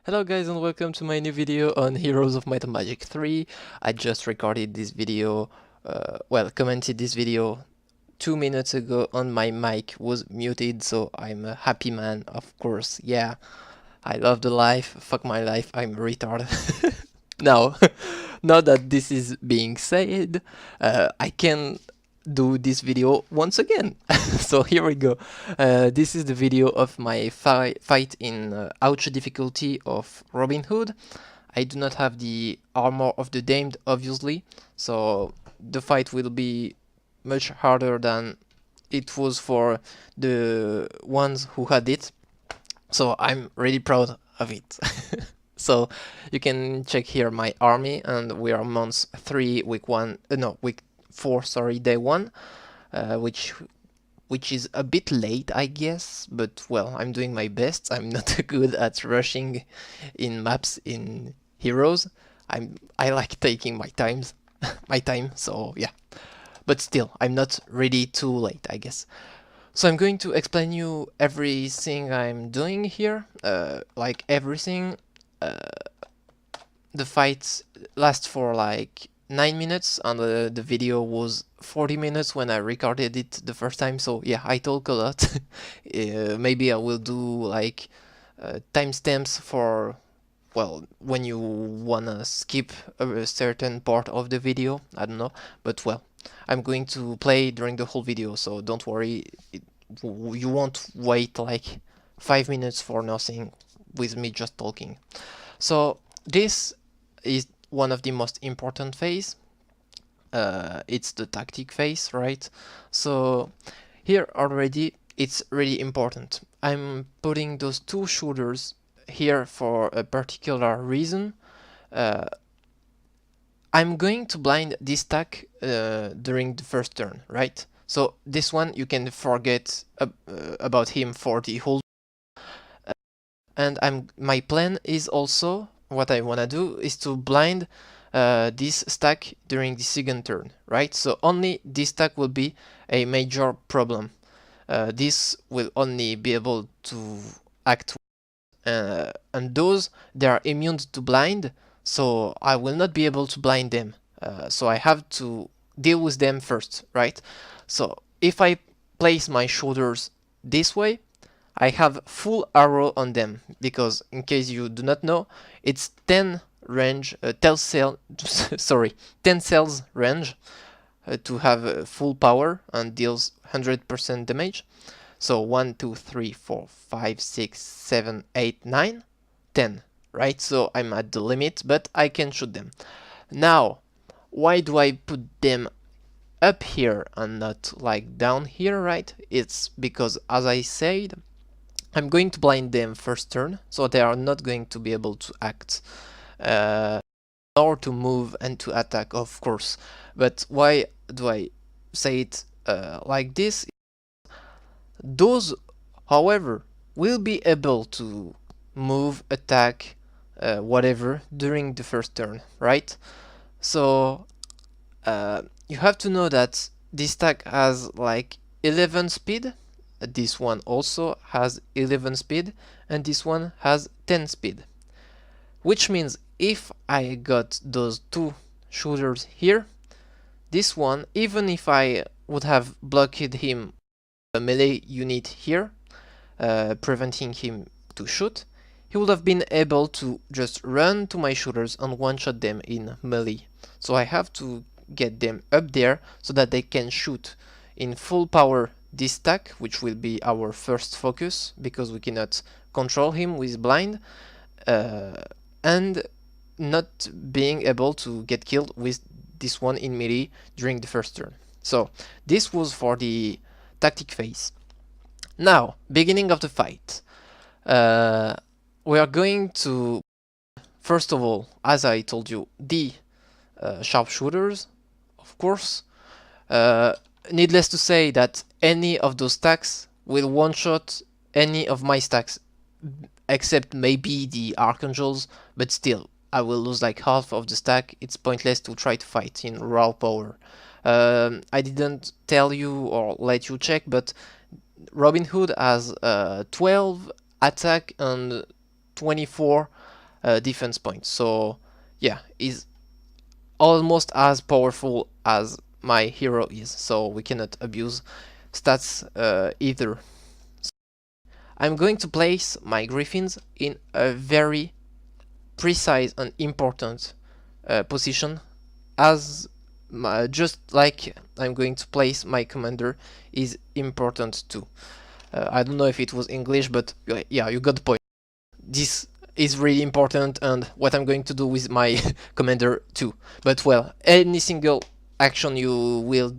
Hello guys and welcome to my new video on Heroes of Might and Magic 3. I just recorded this video, commented this video 2 minutes ago on my mic was muted, so I'm a happy man, of course. Yeah, I love the life, fuck my life, I'm a retard. Now, now that this is being said, I can do this video once again. So here we go. This is the video of my fight in Ouch difficulty of Robin Hood. I do not have the armor of the damned, obviously, so the fight will be much harder than it was for the ones who had it. So I'm really proud of it. So you can check here my army, and we are month 3, week 4, sorry, day 1, which is a bit late, I guess, but well, I'm doing my best. I'm not good at rushing in maps in Heroes. I like taking my time, so yeah. But still, I'm not really too late, I guess. So I'm going to explain you everything I'm doing here, like everything. The fight lasts for like 9 minutes, and the video was 40 minutes when I recorded it the first time, so yeah, I talk a lot. Maybe I will do like timestamps for, well, when you wanna skip a certain part of the video, I don't know, but well, I'm going to play during the whole video, so don't worry, you won't wait like 5 minutes for nothing with me just talking. So this is one of the most important phase. It's the tactic phase, right? So here already it's really important. I'm putting those 2 shooters here for a particular reason. I'm going to blind this stack during the first turn, right? So this one you can forget about him for the whole. And my plan is also, what I wanna do is to blind this stack during the second turn, right? So only this stack will be a major problem. This will only be able to act, and those, they are immune to blind, so I will not be able to blind them. So I have to deal with them first, right? So if I place my shoulders this way, I have full arrow on them, because in case you do not know, it's 10 range, 10 cells range to have full power and deals 100% damage. So 1, 2, 3, 4, 5, 6, 7, 8, 9, 10, right? So I'm at the limit, but I can shoot them. Now, why do I put them up here and not like down here, right? It's because, as I said, I'm going to blind them first turn, so they are not going to be able to act or to move and to attack, of course. But why do I say it like this? Those, however, will be able to move, attack, whatever during the first turn, right? So you have to know that this stack has like 11 speed. This one also has 11 speed, and this one has 10 speed. Which means if I got those 2 shooters here, this one, even if I would have blocked him a melee unit here, preventing him to shoot, he would have been able to just run to my shooters and one-shot them in melee. So I have to get them up there so that they can shoot in full power this stack, which will be our first focus, because we cannot control him with blind, and not being able to get killed with this one in melee during the first turn. So this was for the tactic phase. Now, beginning of the fight. We are going to, first of all, as I told you, the sharpshooters, of course. Needless to say that any of those stacks will one-shot any of my stacks, except maybe the archangels, but still, I will lose like half of the stack. It's pointless to try to fight in raw power. I didn't tell you or let you check, but Robin Hood has 12 attack and 24 defense points. So yeah, is almost as powerful as my hero is, so we cannot abuse stats either. So I'm going to place my griffins in a very precise and important position, as just like I'm going to place my commander is important too. I don't know if it was English, but yeah, you got the point. This is really important, and what I'm going to do with my commander too. But well, any single action you will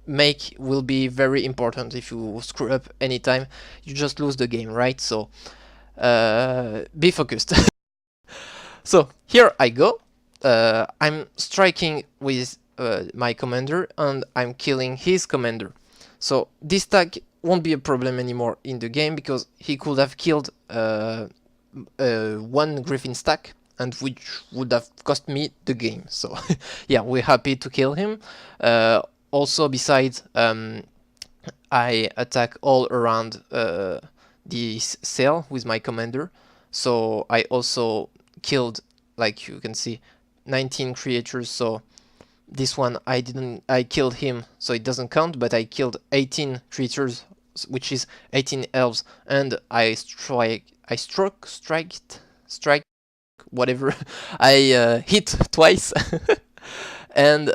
make will be very important. If you screw up anytime, you just lose the game, right? So be focused. So here I go. I'm striking with my commander, and I'm killing his commander. So this tag won't be a problem anymore in the game, because he could have killed one griffin stack, and which would have cost me the game. So yeah, we're happy to kill him. Also, besides, I attack all around this cell with my commander. So I also killed, like you can see, 19 creatures. So this one I killed him, so it doesn't count, but I killed 18 creatures, which is 18 elves, and I strike, whatever. I hit twice, and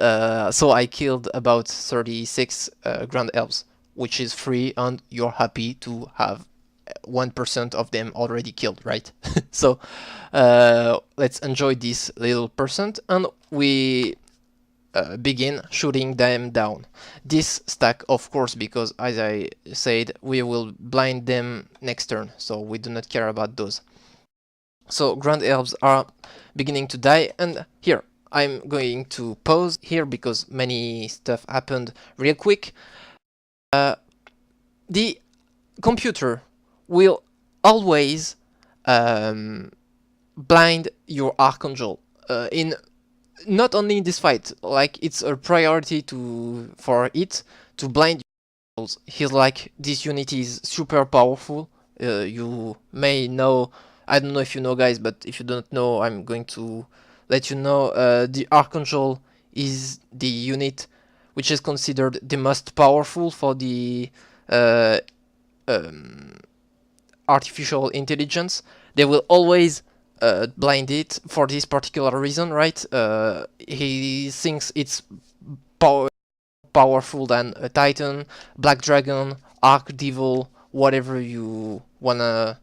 so I killed about 36 grand elves, which is free, and you're happy to have 1% of them already killed, right? So let's enjoy this little percent, and we begin shooting them down. This stack, of course, because as I said, we will blind them next turn, so we do not care about those. So grand elves are beginning to die, and here I'm going to pause here because many stuff happened real quick. The computer will always blind your Archangel in not only in this fight, like it's a priority for it to blind your. He's like, this unit is super powerful. You may know, I don't know if you know, guys, but if you don't know, I'm going to let you know. The Archangel is the unit which is considered the most powerful for the artificial intelligence. They will always blind it for this particular reason, right? He thinks it's powerful than a Titan, Black Dragon, Archdevil, whatever you wanna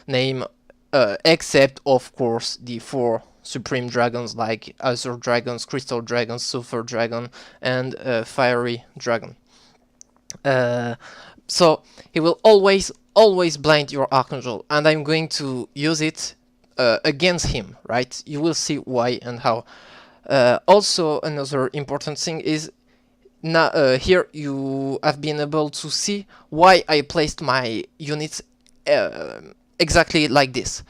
name, except of course the 4 supreme dragons like Azure Dragons, Crystal Dragons, Sulfur Dragon, and Fiery Dragon. So he will always blind your Archangel, and I'm going to use it against him, right? You will see why and how. Also, another important thing is, now here you have been able to see why I placed my units exactly like this.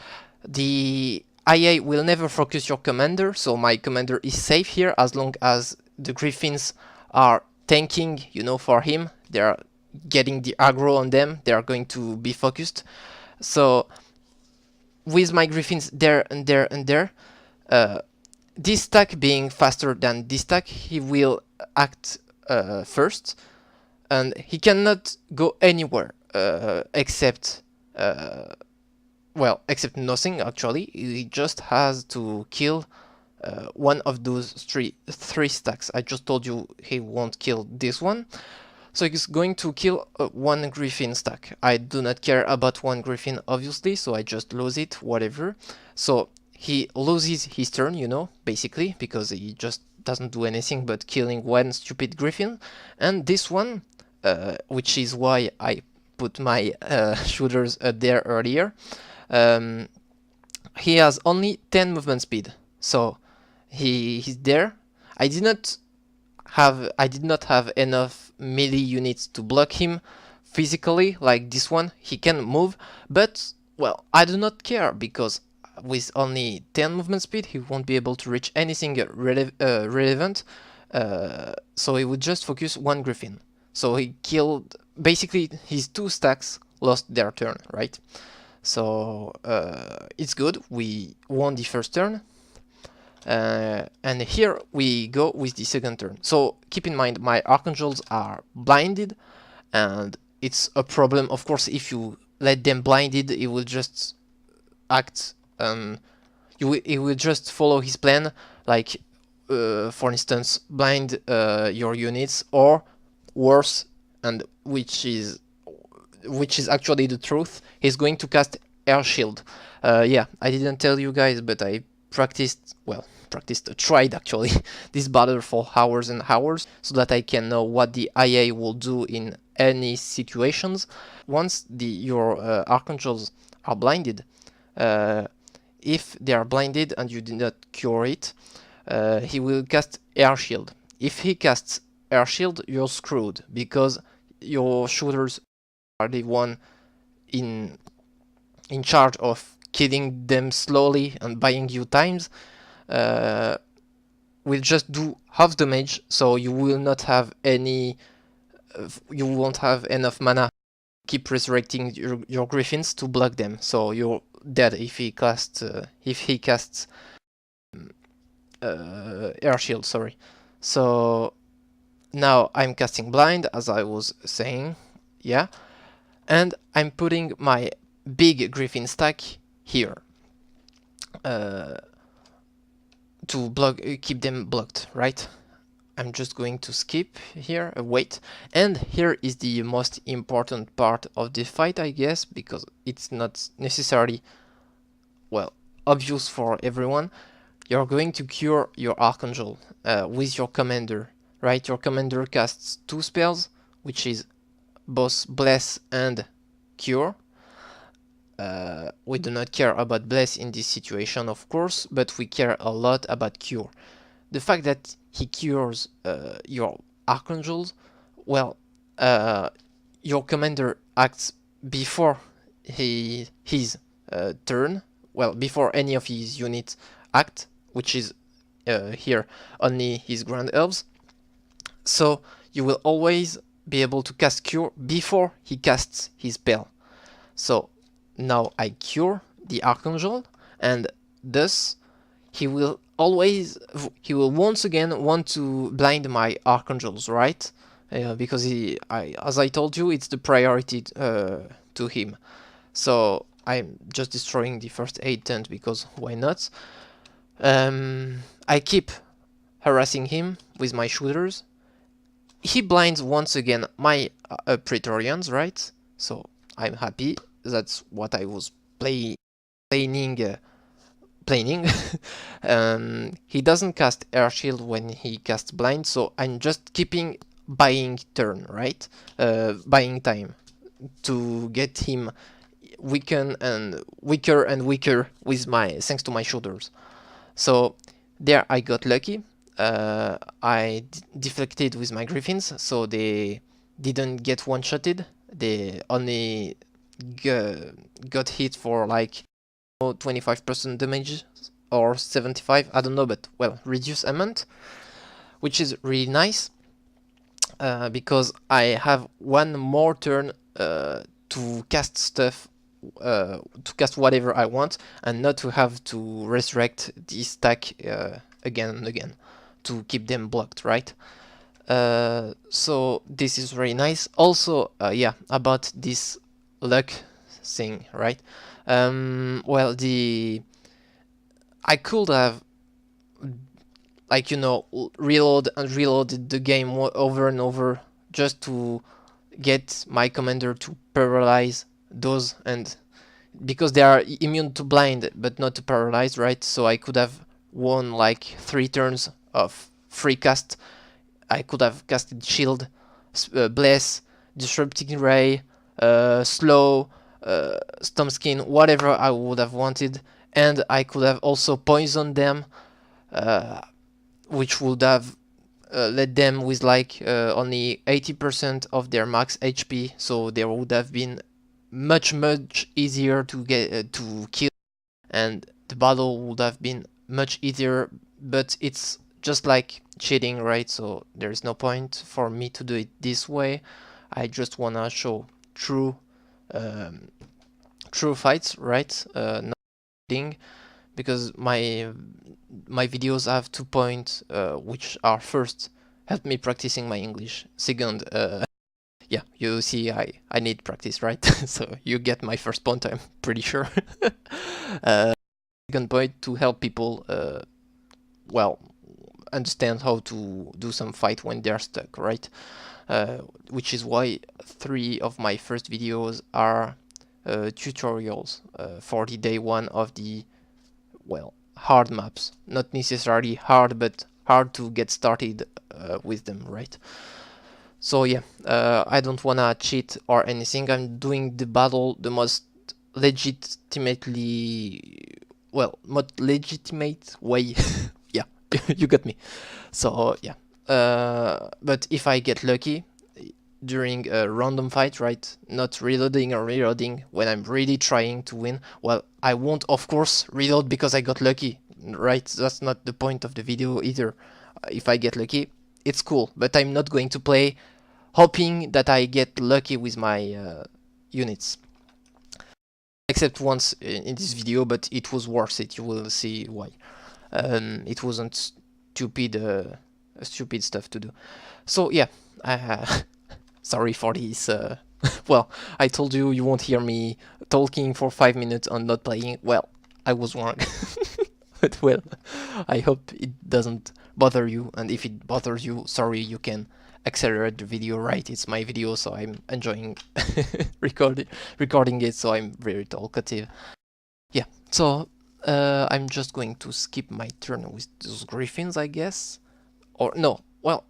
The IA will never focus your commander, so my commander is safe here as long as the griffins are tanking, you know, for him. They are getting the aggro on them, they are going to be focused. So with my griffins there and there and there, this stack being faster than this stack, he will act first, and he cannot go anywhere except except nothing actually. He just has to kill one of those three stacks. I just told you he won't kill this one, so he's going to kill one griffin stack. I do not care about one griffin obviously, so I just lose it, whatever. So he loses his turn, you know, basically, because he just doesn't do anything but killing one stupid griffin. And this one, which is why I put my shooters there earlier, he has only 10 movement speed, so he's there. I did not have enough melee units to block him physically like this one. He can move, but well, I do not care, because with only 10 movement speed he won't be able to reach anything relevant, so he would just focus one griffin. So he killed, basically his 2 stacks lost their turn, right? So it's good. We won the first turn. And here we go with the second turn. So keep in mind, my archangels are blinded, and it's a problem. Of course, if you let them blinded, it will just act. It will just follow his plan, like for instance, blind your units, or worse, and which is actually the truth. He's going to cast Air Shield. Yeah, I didn't tell you guys, but I tried actually this battle for hours and hours so that I can know what the IA will do in any situations. Once your archangels are blinded, if they are blinded and you did not cure it, he will cast Air Shield. If he casts Air Shield, you're screwed, because your shooters are the one in charge of killing them slowly and buying you times. Will just do half damage, so you will not have any. You won't have enough mana. Keep resurrecting your griffins to block them, so you're dead if he casts Air Shield. Sorry. So now I'm casting blind, as I was saying. Yeah. And I'm putting my big griffin stack here to block, keep them blocked, right? I'm just going to skip here, wait, and here is the most important part of the fight, I guess, because it's not necessarily, well, obvious for everyone. You're going to cure your archangel with your commander, right? Your commander casts 2 spells, which is both bless and cure. We do not care about bless in this situation, of course, but we care a lot about cure. The fact that he cures your archangels, well, your commander acts before his turn, well, before any of his units act, which is here only his grand elves. So you will always be able to cast cure before he casts his spell. So now I cure the archangel, and thus he will once again want to blind my archangels, right? Because as I told you, it's the priority to him. So I'm just destroying the first 8 turns, because why not? I keep harassing him with my shooters. He blinds once again my Praetorians, right? So I'm happy. That's what I was planning. He doesn't cast Air Shield when he casts blind, so I'm just keeping buying turn, right? Buying time to get him weaker and weaker with thanks to my shooters. So there I got lucky. I deflected with my griffins, so they didn't get one-shotted. They only got hit for like 25% damage or 75, I don't know, but well, reduced amount, which is really nice because I have one more turn to cast stuff, to cast whatever I want, and not to have to resurrect the stack again and again to keep them blocked, right? So this is very nice. Also, yeah, about this luck thing, right? Well, I could have, like, you know, reload and reloaded the game over and over just to get my commander to paralyze those, and because they are immune to blind but not to paralyze, right? So I could have won like 3 turns of free cast. I could have casted shield, bless, disrupting ray, slow, storm skin, whatever I would have wanted, and I could have also poisoned them, which would have led them with like only 80% of their max HP, so there would have been much easier to get to kill, and the battle would have been much easier. But it's just like cheating, right? So there is no point for me to do it this way. I just wanna show true true fights, right? Not cheating, because my videos have 2 points, which are: first, help me practicing my English; second, yeah, you see, I need practice, right? So you get my first point, I'm pretty sure. Second point, to help people, well, understand how to do some fight when they're stuck, right? Which is why 3 of my first videos are tutorials for the day 1 of the, well, hard maps. Not necessarily hard, but hard to get started with them, right? So yeah, I don't wanna cheat or anything. I'm doing the battle the most legitimately, well, most legitimate way. Yeah, you got me. So yeah, but if I get lucky during a random fight, right, not reloading or reloading when I'm really trying to win, well, I won't, of course, reload because I got lucky, right? That's not the point of the video either. If I get lucky, it's cool, but I'm not going to play hoping that I get lucky with my units. Except once in this video, but it was worth it. You will see why. It wasn't stupid stuff to do. So yeah, sorry for this. Well, I told you you won't hear me talking for 5 minutes on not playing. Well, I was wrong. But well, I hope it doesn't bother you, and if it bothers you, sorry, you can accelerate the video, right? It's my video, so I'm enjoying recording it, so I'm very talkative. Yeah, so I'm just going to skip my turn with those griffins, I guess. Or no, well,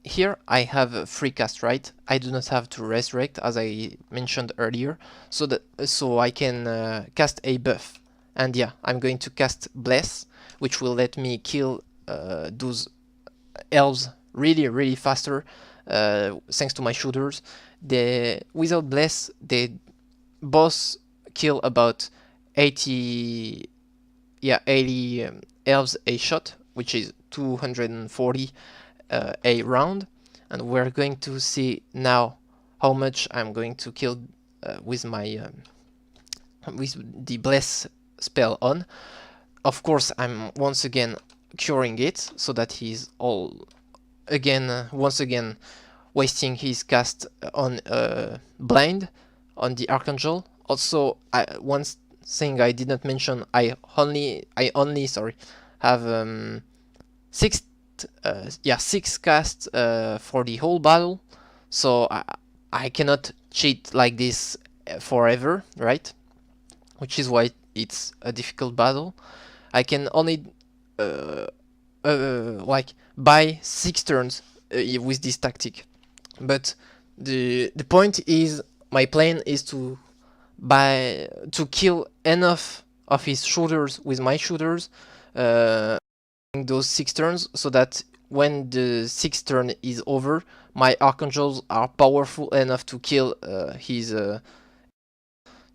here I have a free cast, right? I do not have to resurrect, as I mentioned earlier, so I can cast a buff. And yeah, I'm going to cast Bless, which will let me kill those elves really faster, thanks to my shooters. Without Bless, they both kill about 80 elves a shot, which is 240 a round. And we're going to see now how much I'm going to kill with my with the Bless spell on. Of course, I'm once again curing it, so that he's once again wasting his cast on blind on the Archangel. Also, one thing I did not mention, I only have 6 casts for the whole battle, so I cannot cheat like this forever, right? Which is why it's a difficult battle. I can only like buy 6 turns with this tactic. But the point is, my plan is to kill enough of his shooters with my shooters those 6 turns, so that when the 6th turn is over, my archangels are powerful enough to kill his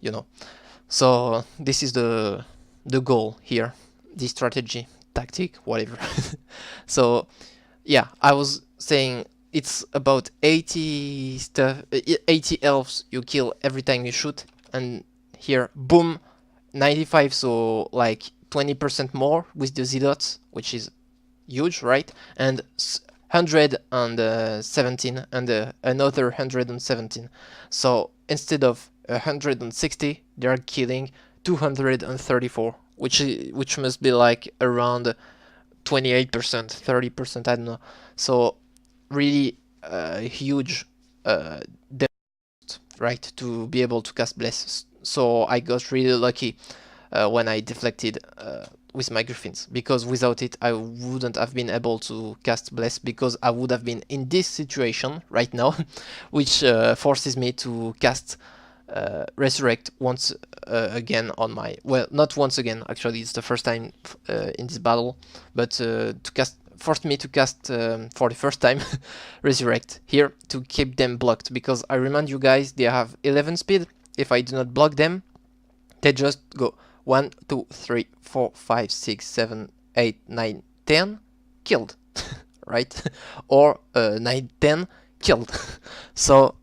you know. So this is the goal here, the strategy, tactic, whatever. So yeah, I was saying it's about 80 elves you kill every time you shoot, and here, boom, 95, so like 20% more with the zealots, which is huge, right? And 117 and another 117. So instead of 160, they are killing 234, which must be like around 28%, 30%, I don't know. So really huge right, to be able to cast Bless. So I got really lucky when I deflected with my griffins, because without it I wouldn't have been able to cast Bless, because I would have been in this situation right now, which forces me to cast Resurrect once again on my, well, not once again, actually it's the first time in this battle, but forced me to cast for the first time Resurrect here to keep them blocked, because I remind you guys, they have 11 speed. If I do not block them, they just go 1, 2, 3, 4, 5, 6, 7, 8, 9, 10, killed, right? Or 9, 10, killed. So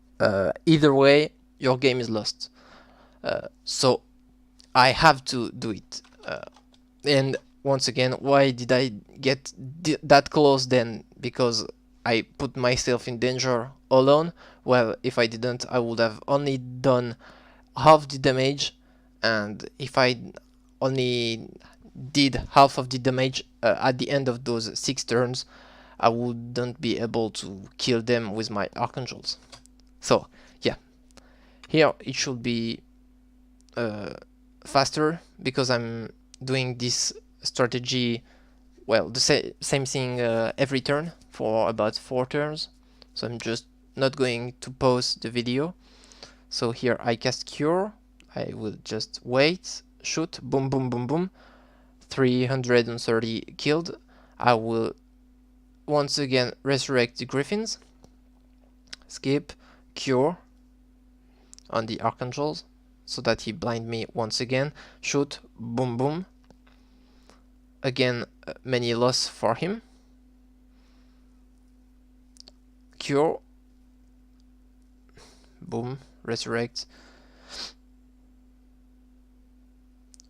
either way, your game is lost. So I have to do it. And once again, why did I get that close then? Because I put myself in danger alone. Well, if I didn't, I would have only done half the damage, and if I only did half of the damage at the end of those 6 turns, I wouldn't be able to kill them with my archangels. So yeah, here it should be faster because I'm doing this strategy, well, the same thing every turn for about 4 turns. So I'm just not going to pause the video. So here I cast Cure, I will just wait, shoot, boom, boom, boom, boom, 330 killed. I will once again resurrect the griffins, skip, Cure on the archangels, so that he blind me once again, shoot, boom, boom, again many loss for him, Cure, boom, resurrect,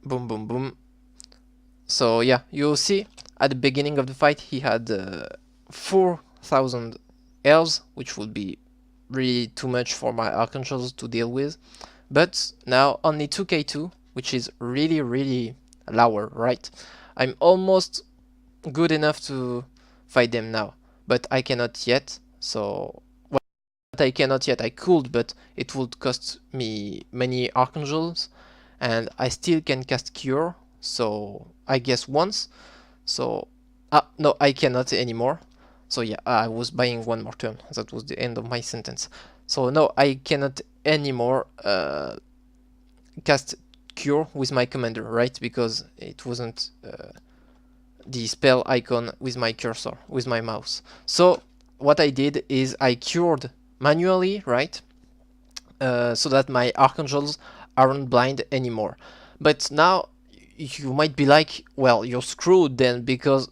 boom, boom, boom. So yeah, you'll see at the beginning of the fight he had 4,000 elves, which would be really too much for my archangels to deal with. But now only 2k2, which is really lower, right? I'm almost good enough to fight them now, but I cannot yet. So well, I cannot yet. I could, but it would cost me many archangels, and I still can cast Cure. So I guess once. So no, I cannot anymore. So yeah, I was buying one more turn. That was the end of my sentence. So no, I cannot anymore cast Cure with my commander, right? Because it wasn't the spell icon with my cursor, with my mouse. So what I did is I cured manually, right? So that my archangels aren't blind anymore. But now you might be like, well, you're screwed then, because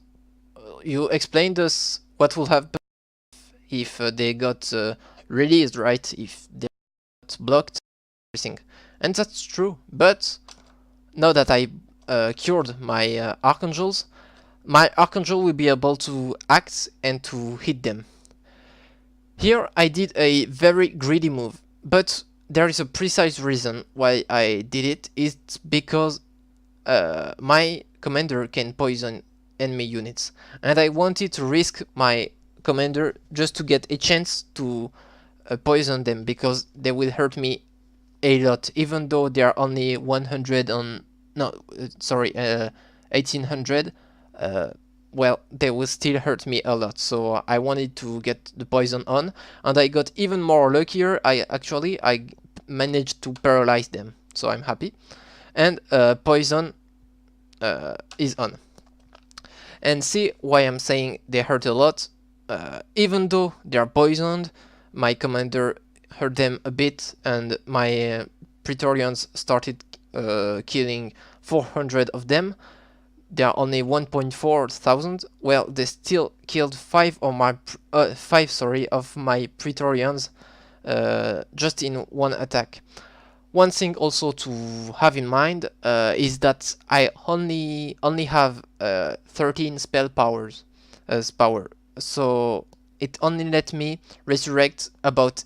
you explained us what will happen if they got released, right? If they got blocked, everything. And that's true. But now that I cured my archangels, my archangel will be able to act and to hit them. Here I did a very greedy move, but there is a precise reason why I did it. It's because my commander can poison enemy units, and I wanted to risk my commander just to get a chance to poison them, because they will hurt me a lot, even though they are only 100 on, no, sorry, 1800. Well, they will still hurt me a lot, so I wanted to get the poison on, and I got even more luckier. I managed to paralyze them, so I'm happy. And poison is on. And see why I'm saying they hurt a lot. Even though they are poisoned, my commander hurt them a bit, and my Praetorians started killing 400 of them. They are only 1.4 thousand. Well, they still killed 5 of my Praetorians just in one attack. One thing also to have in mind is that I only have 13 spell powers as power, so it only let me resurrect about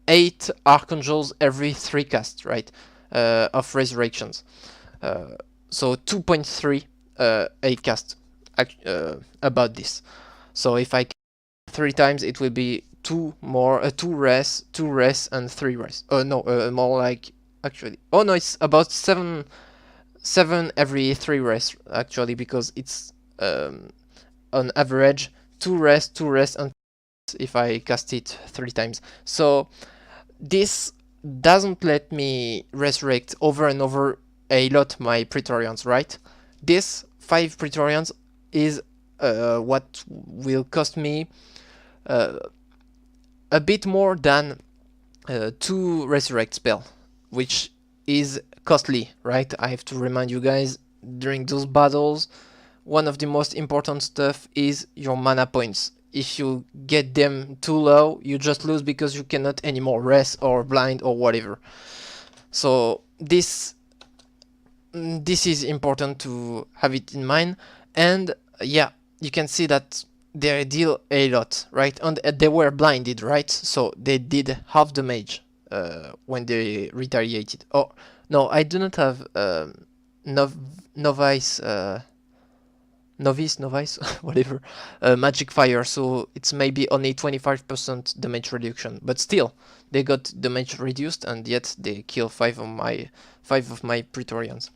8 archangels every 3 casts, right, of resurrections. So 2.3 a cast about this. So if I 3 times, it will be 2 more, 2 res, 2 res, and 3 res. No, more like, actually, oh no, it's about 7 every 3 res, actually, because it's on average 2 res, and if I cast it 3 times. So this doesn't let me resurrect over and over a lot my Praetorians, right? This 5 Praetorians is what will cost me a bit more than 2 resurrect spell, which is costly, right? I have to remind you guys, during those battles, one of the most important stuff is your mana points. If you get them too low, you just lose because you cannot anymore rest or blind or whatever. So this this is important to have it in mind. And yeah, you can see that they deal a lot, right? And they were blinded, right? So they did half damage when they retaliated. Oh no, I do not have nov novice novice whatever magic fire, so it's maybe only 25% damage reduction, but still they got damage reduced, and yet they kill five of my Praetorians.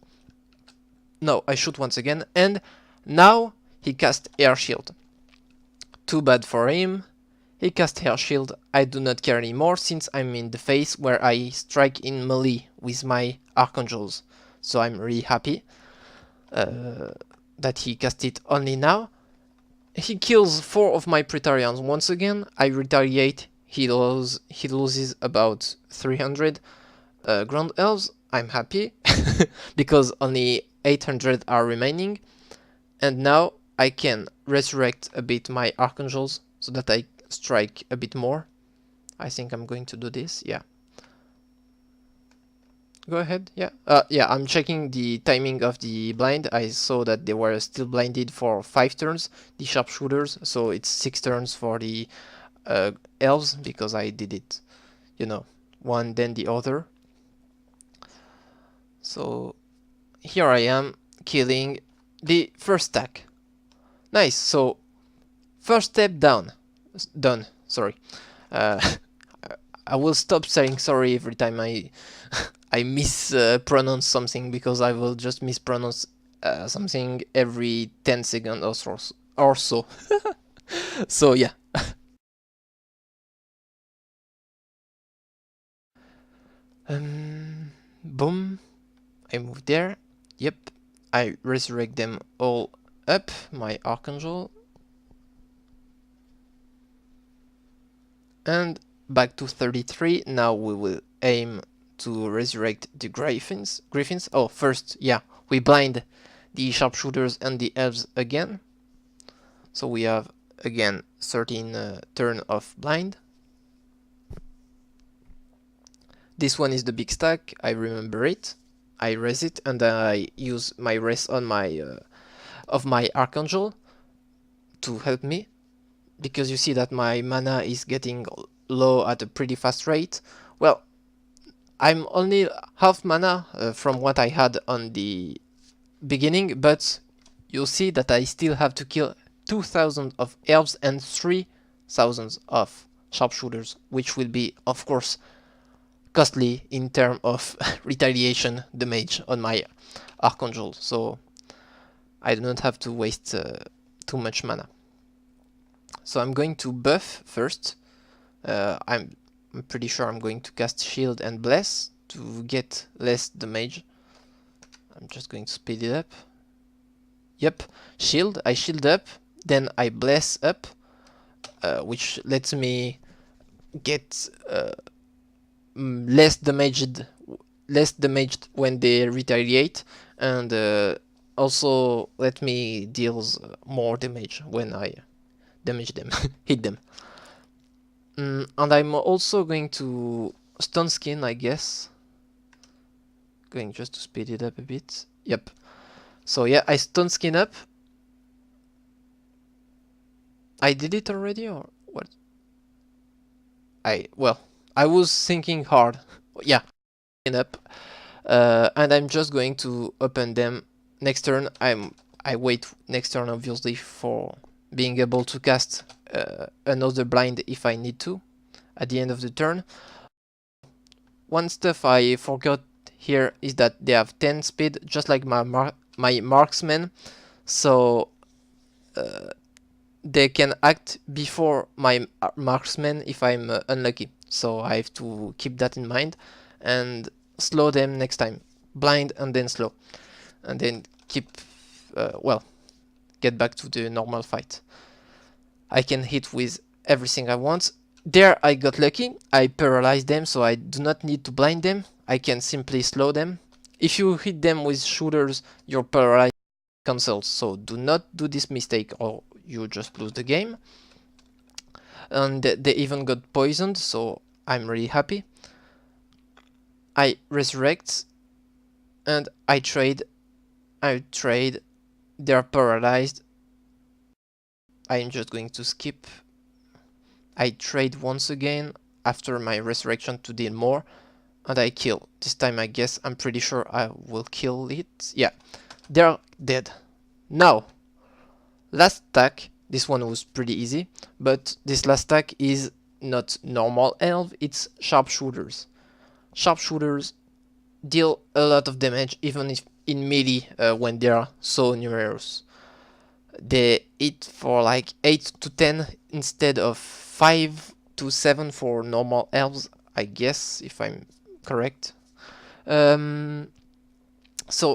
No, I shoot once again, and now he cast air shield. Too bad for him. He cast air shield. I do not care anymore since I'm in the phase where I strike in melee with my archangels, so I'm really happy that he cast it only now. He kills 4 of my Praetorians once again. I retaliate. He loses about 300 ground elves. I'm happy because only 800 are remaining. And now I can resurrect a bit my archangels so that I strike a bit more. I think I'm going to do this. Yeah. Go ahead. Yeah. Yeah, I'm checking the timing of the blind. I saw that they were still blinded for 5 turns, the sharpshooters, so it's 6 turns for the elves, because I did it, you know, one then the other. So here I am killing the first stack. Nice. So first step down. Done. Sorry. I will stop saying sorry every time I mispronounce something, because I will just mispronounce something every 10 seconds or so. So yeah. Boom. I move there. Yep. I resurrect them all up, my archangel. And back to 33. Now we will aim to resurrect the griffins. Oh, first, yeah, we blind the sharpshooters and the elves again. So we have again 13 turn of blind. This one is the big stack. I remember it. I res it, and I use my res on my of my archangel to help me, because you see that my mana is getting low at a pretty fast rate. Well, I'm only half mana from what I had on the beginning, but you'll see that I still have to kill 2,000 of elves and 3,000 of sharpshooters, which will be, of course, costly in terms of retaliation damage on my archangel. So I do not have to waste too much mana. So I'm going to buff first. I'm pretty sure I'm going to cast shield and bless to get less damage. I'm just going to speed it up. Yep, shield. I shield up, then I bless up, which lets me get less damaged when they retaliate, and also let me deals more damage when I damage them, hit them. And I'm also going to stun skin, I guess. Going just to speed it up a bit. Yep. So yeah, I stun skin up. I did it already, or what? I was thinking hard. Yeah, skin up. And I'm just going to open them next turn. I wait next turn, obviously, for being able to cast another blind if I need to at the end of the turn. One stuff I forgot here is that they have 10 speed, just like my marksman, so they can act before my marksman if I'm unlucky. So I have to keep that in mind and slow them next time. Blind and then slow, and then keep get back to the normal fight. I can hit with everything I want. There I got lucky. I paralyzed them, so I do not need to blind them. I can simply slow them. If you hit them with shooters, your paralyzed cancels, so do not do this mistake or you just lose the game. And they even got poisoned, so I'm really happy. I resurrect. and I trade, they're paralyzed. I'm just going to skip. I trade once again after my resurrection to deal more, and I kill. This time I guess, I'm pretty sure I will kill it. Yeah, they're dead. Now, last attack. This one was pretty easy, but this last attack is not normal elf, it's sharpshooters. Sharpshooters deal a lot of damage, even if in melee when they are so numerous. They hit for like 8 to 10 instead of 5 to 7 for normal elves, I guess, if I'm correct. So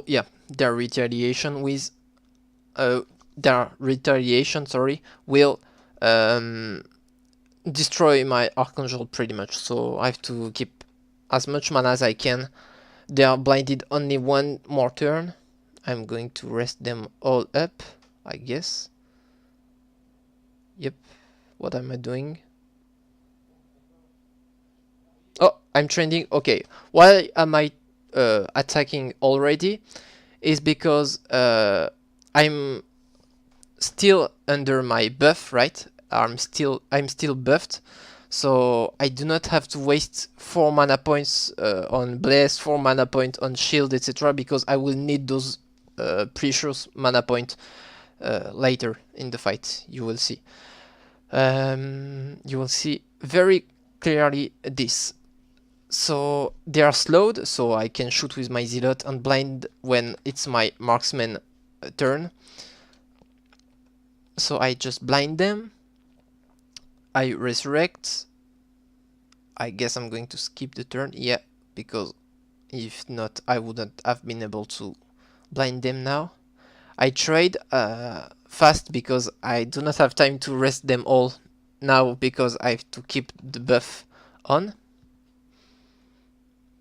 yeah, their retaliation with will destroy my Archangel pretty much, so I have to keep as much mana as I can. They are blinded only one more turn. I'm going to rest them all up, I guess. Yep, what am I doing? Oh, I'm trending. Okay, why am I attacking already? Is because I'm still under my buff, right? I'm still buffed, so I do not have to waste 4 mana points on Bless, 4 mana point on Shield, etc. because I will need those precious mana point later in the fight. You will see. You will see very clearly this. So they are slowed, so I can shoot with my Zealot and blind when it's my marksman turn. So I just blind them. I resurrect. I guess I'm going to skip the turn. Yeah, because if not, I wouldn't have been able to blind them now. I trade fast because I do not have time to rest them all now because I have to keep the buff on.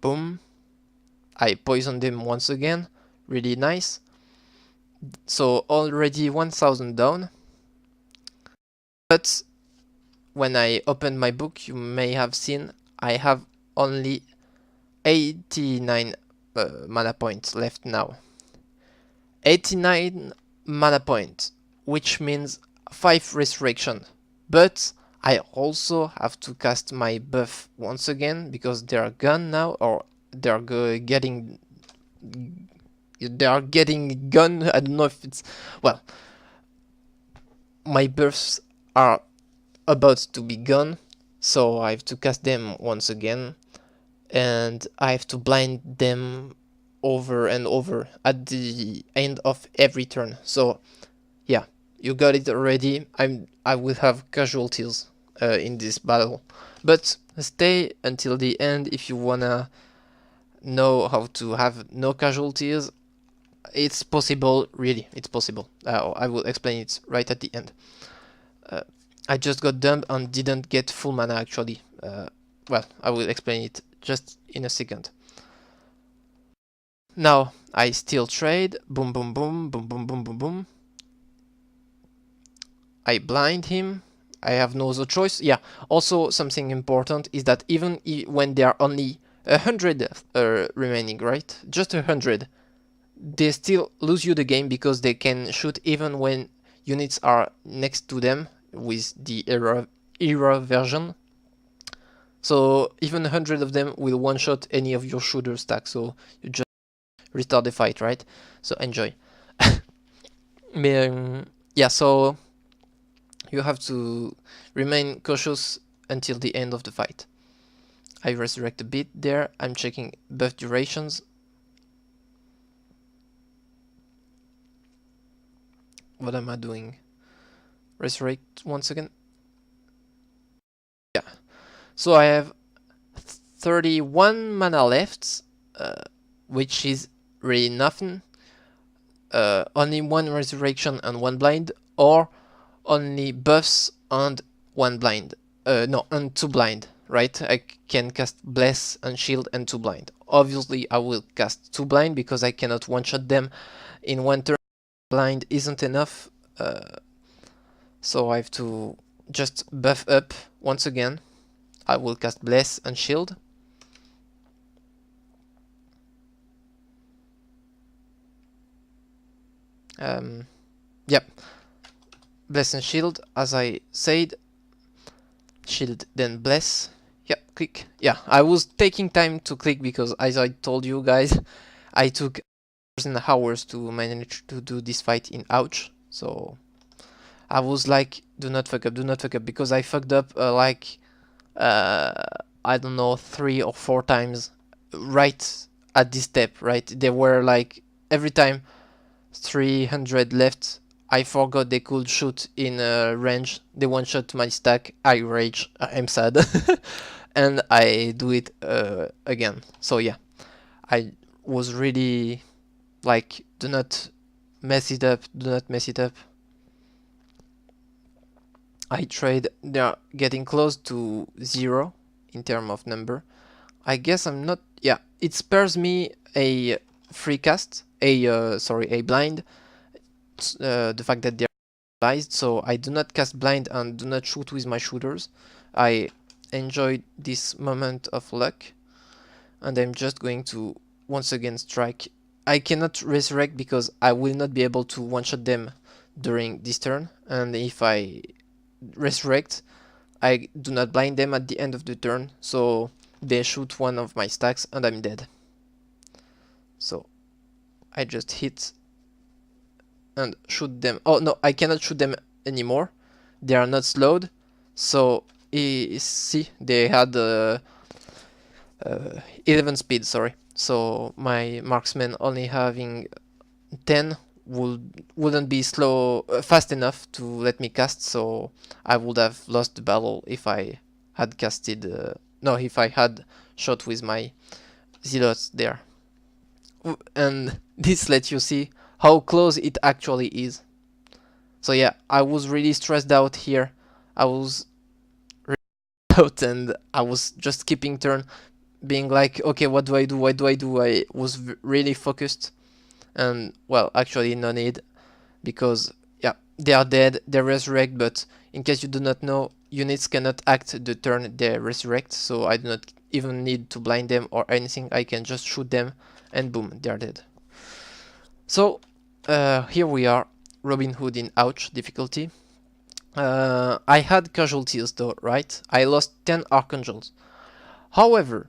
Boom. I poison them once again. Really nice. So already 1000 down. But when I opened my book, you may have seen I have only 89 mana points left now. 89 mana points, which means 5 resurrection. But I also have to cast my buff once again because they are gone now, or they are getting gone. I don't know if it's, well, my buffs are about to be gone, so I have to cast them once again, and I have to blind them over and over at the end of every turn. So yeah, you got it already. I will have casualties in this battle, but stay until the end if you wanna know how to have no casualties. It's possible, really, it's possible. I will explain it right at the end. I just got dumped and didn't get full mana actually. Well, I will explain it just in a second. Now, I still trade. Boom, boom, boom, boom, boom, boom, boom, boom. I blind him. I have no other choice. Yeah, also something important is that even when there are only 100 remaining, right? Just 100. They still lose you the game because they can shoot even when units are next to them with the era version. So even 100 of them will one-shot any of your shooter stacks, so you just restart the fight, right? So enjoy. Yeah, so you have to remain cautious until the end of the fight. I resurrect a bit there. I'm checking buff durations. What am I doing? Resurrect once again. Yeah. So I have 31 mana left, which is really nothing. Only 1 resurrection and 1 blind, or only buffs and 1 blind. No, and 2 blind, right? I can cast Bless and Shield and 2 blind. Obviously, I will cast 2 blind because I cannot one-shot them in 1 turn. Blind isn't enough, so I have to just buff up once again. I will cast Bless and Shield. Yep, bless and shield, as I said. Shield, then bless. Yeah, click. Yeah, I was taking time to click because, as I told you guys, I took hours and hours to manage to do this fight in Ouch. So I was like, do not fuck up, because I fucked up uh, I don't know, 3 or 4 times right at this step, right? They were like, every time 300 left, I forgot they could shoot in range. They one shot my stack. I rage. I'm sad, and I do it again. So yeah, I was really like, do not mess it up. Do not mess it up. I trade. They're getting close to 0 in term of number. I guess I'm not. Yeah, it spares me a free cast. A blind. The fact that they're advised, so I do not cast blind and do not shoot with my shooters. I enjoyed this moment of luck, and I'm just going to once again strike. I cannot resurrect because I will not be able to one-shot them during this turn, and if I resurrect, I do not blind them at the end of the turn, so they shoot one of my stacks and I'm dead. So I just hit and shoot them. Oh no, I cannot shoot them anymore. They are not slowed. So see, they had 11 speed, sorry. So my marksman only having 10 wouldn't be fast enough to let me cast, so I would have lost the battle if I had casted no, if I had shot with my zealots there. And this lets you see how close it actually is. So yeah, I was really stressed out here. I was really out and I was just keeping turn, being like, okay, what do I do? What do I do? I was really focused. And well, actually no need, because yeah, they are dead, they resurrect, but in case you do not know, units cannot act the turn they resurrect, so I do not even need to blind them or anything. I can just shoot them and boom, they are dead. So here we are, Robin Hood in Ouch difficulty. I had casualties though, right? I lost 10 archangels. However,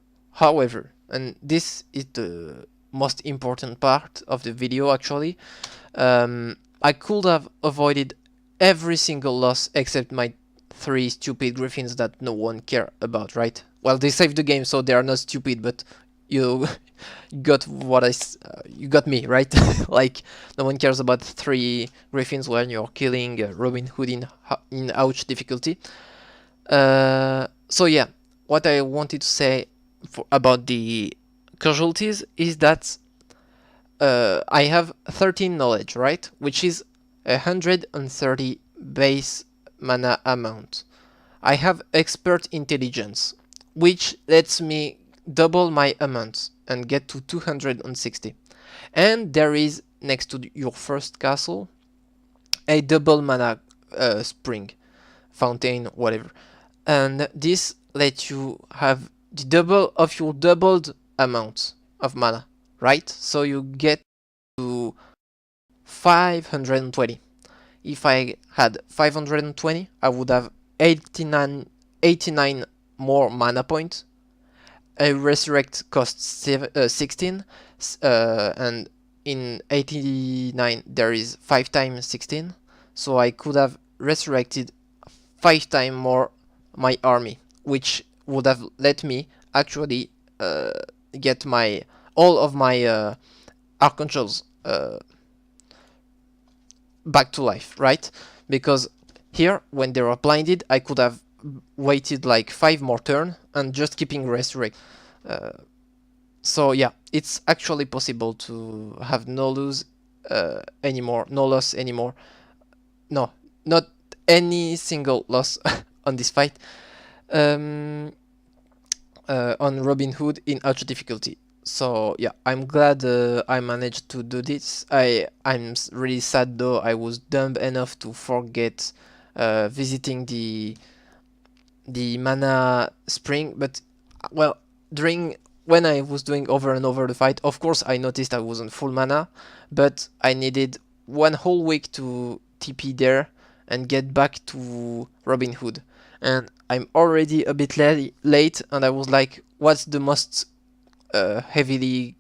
and this is the most important part of the video actually, I could have avoided every single loss except my 3 stupid griffins that no one care about, right? Well, they saved the game, so they are not stupid, but you got what you got me, right? Like, no one cares about 3 griffins when you're killing Robin Hood in Ouch difficulty. So yeah, what I wanted to say about the casualties is that I have 13 knowledge, right? Which is 130 base mana amount. I have expert intelligence, which lets me double my amount and get to 260. And there is, next to your first castle, a double mana spring, fountain, whatever. And this lets you have the double of your doubled amount of mana, right? So you get to 520. If I had 520, I would have 89 more mana points. A resurrect costs 16, and in 89 there is 5 times 16, so I could have resurrected 5 times more my army, which would have let me actually get all of my archangels back to life, right? Because here, when they were blinded, I could have waited like 5 more turns and just keeping resurrect. So yeah, it's actually possible to have no loss anymore. No, not any single loss on this fight. On Robin Hood in Ouch difficulty. So yeah, I'm glad I managed to do this. I'm really sad though. I was dumb enough to forget visiting the mana spring, but well, when I was doing over and over the fight, of course I noticed I wasn't full mana, but I needed one whole week to TP there and get back to Robin Hood. And I'm already a bit late, and I was like, what's the most heavily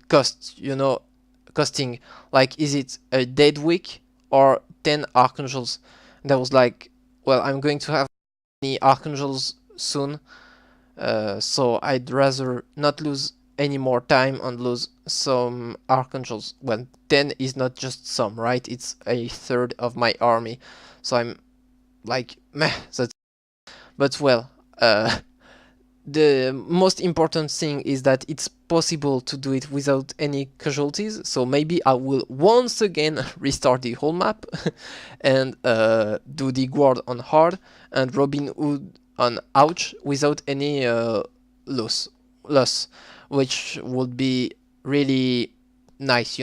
costing? Like, is it a dead week or 10 archangels? And I was like, well, I'm going to have many archangels soon, so I'd rather not lose any more time and lose some archangels. Well, 10 is not just some, right? It's a third of my army, so I'm like, meh, that's... But well, the most important thing is that it's possible to do it without any casualties, so maybe I will once again restart the whole map and do the guard on hard and Robin Hood on ouch without any loss, which would be really nice,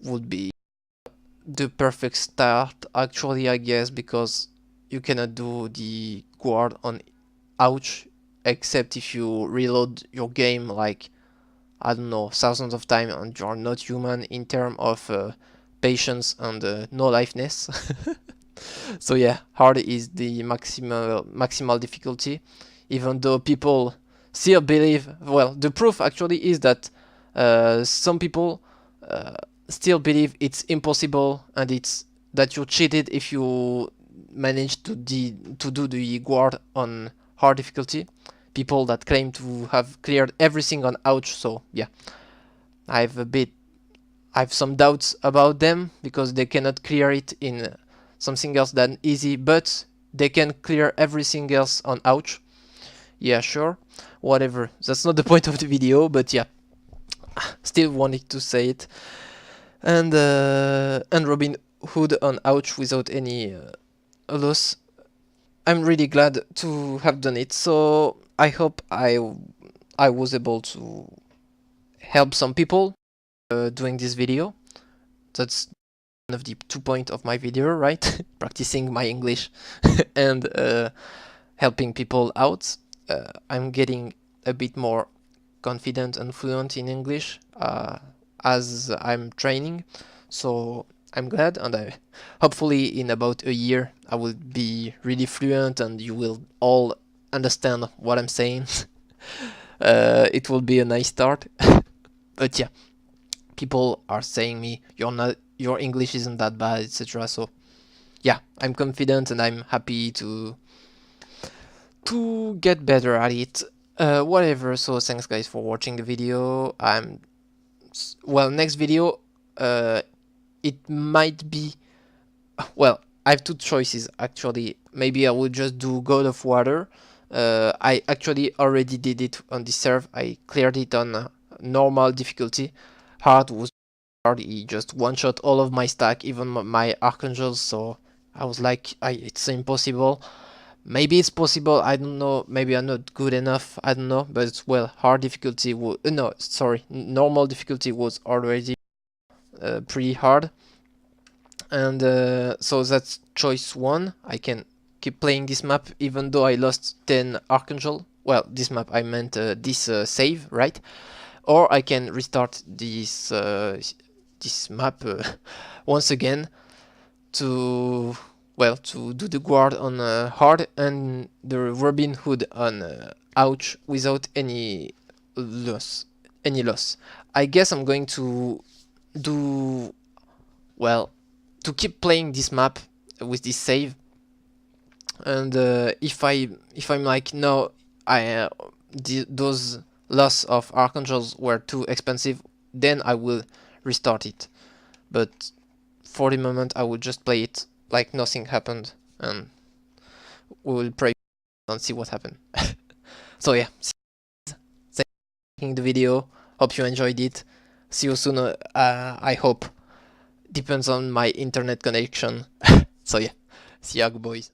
would be the perfect start actually, I guess, because you cannot do the guard on ouch except if you reload your game like, I don't know, thousands of times and you're not human in terms of patience and no lifeness. So yeah, hard is the maximal difficulty, even though people still believe, well, the proof actually is that some people still believe it's impossible and it's that you cheated if you manage to do the guard on hard difficulty. People that claim to have cleared everything on ouch, so yeah, I have some doubts about them because they cannot clear it in something else than easy, but they can clear everything else on ouch. Yeah, sure, whatever, that's not the point of the video, but yeah, still wanted to say it. And Robin Hood on ouch without any loss. I'm really glad to have done it, so I hope I was able to help some people doing this video. That's one of the 2 points of my video, right? Practicing my English and helping people out. I'm getting a bit more confident and fluent in English as I'm training, so I'm glad, and hopefully in about a year I will be really fluent and you will all understand what I'm saying. It will be a nice start. But yeah, people are saying me, your English isn't that bad, etc. So yeah, I'm confident and I'm happy to get better at it. Whatever, so thanks guys for watching the video. Well, next video, it might be, well, I have two choices actually. Maybe I will just do God of Water. I actually already did it on the serve. I cleared it on normal difficulty. Hard was hard. He just one-shot all of my stack, even my archangels. So I was like, it's impossible. Maybe it's possible. I don't know. Maybe I'm not good enough. I don't know. But well, hard difficulty was no, sorry, normal difficulty was already pretty hard. And so that's choice one. I can keep playing this map even though I lost 10 Archangel. Well, this map, I meant this save, right? Or I can restart this map once again to, well, to do the guard on hard and the Robin Hood on ouch without any loss. I guess I'm going to do, well, to keep playing this map with this save, and if I'm like, no, those loss of archangels were too expensive, then I will restart it. But for the moment I will just play it like nothing happened, and we will pray and see what happened. So yeah, thanks for watching the video, hope you enjoyed it, see you soon. I hope, depends on my internet connection. So yeah, see ya, boys.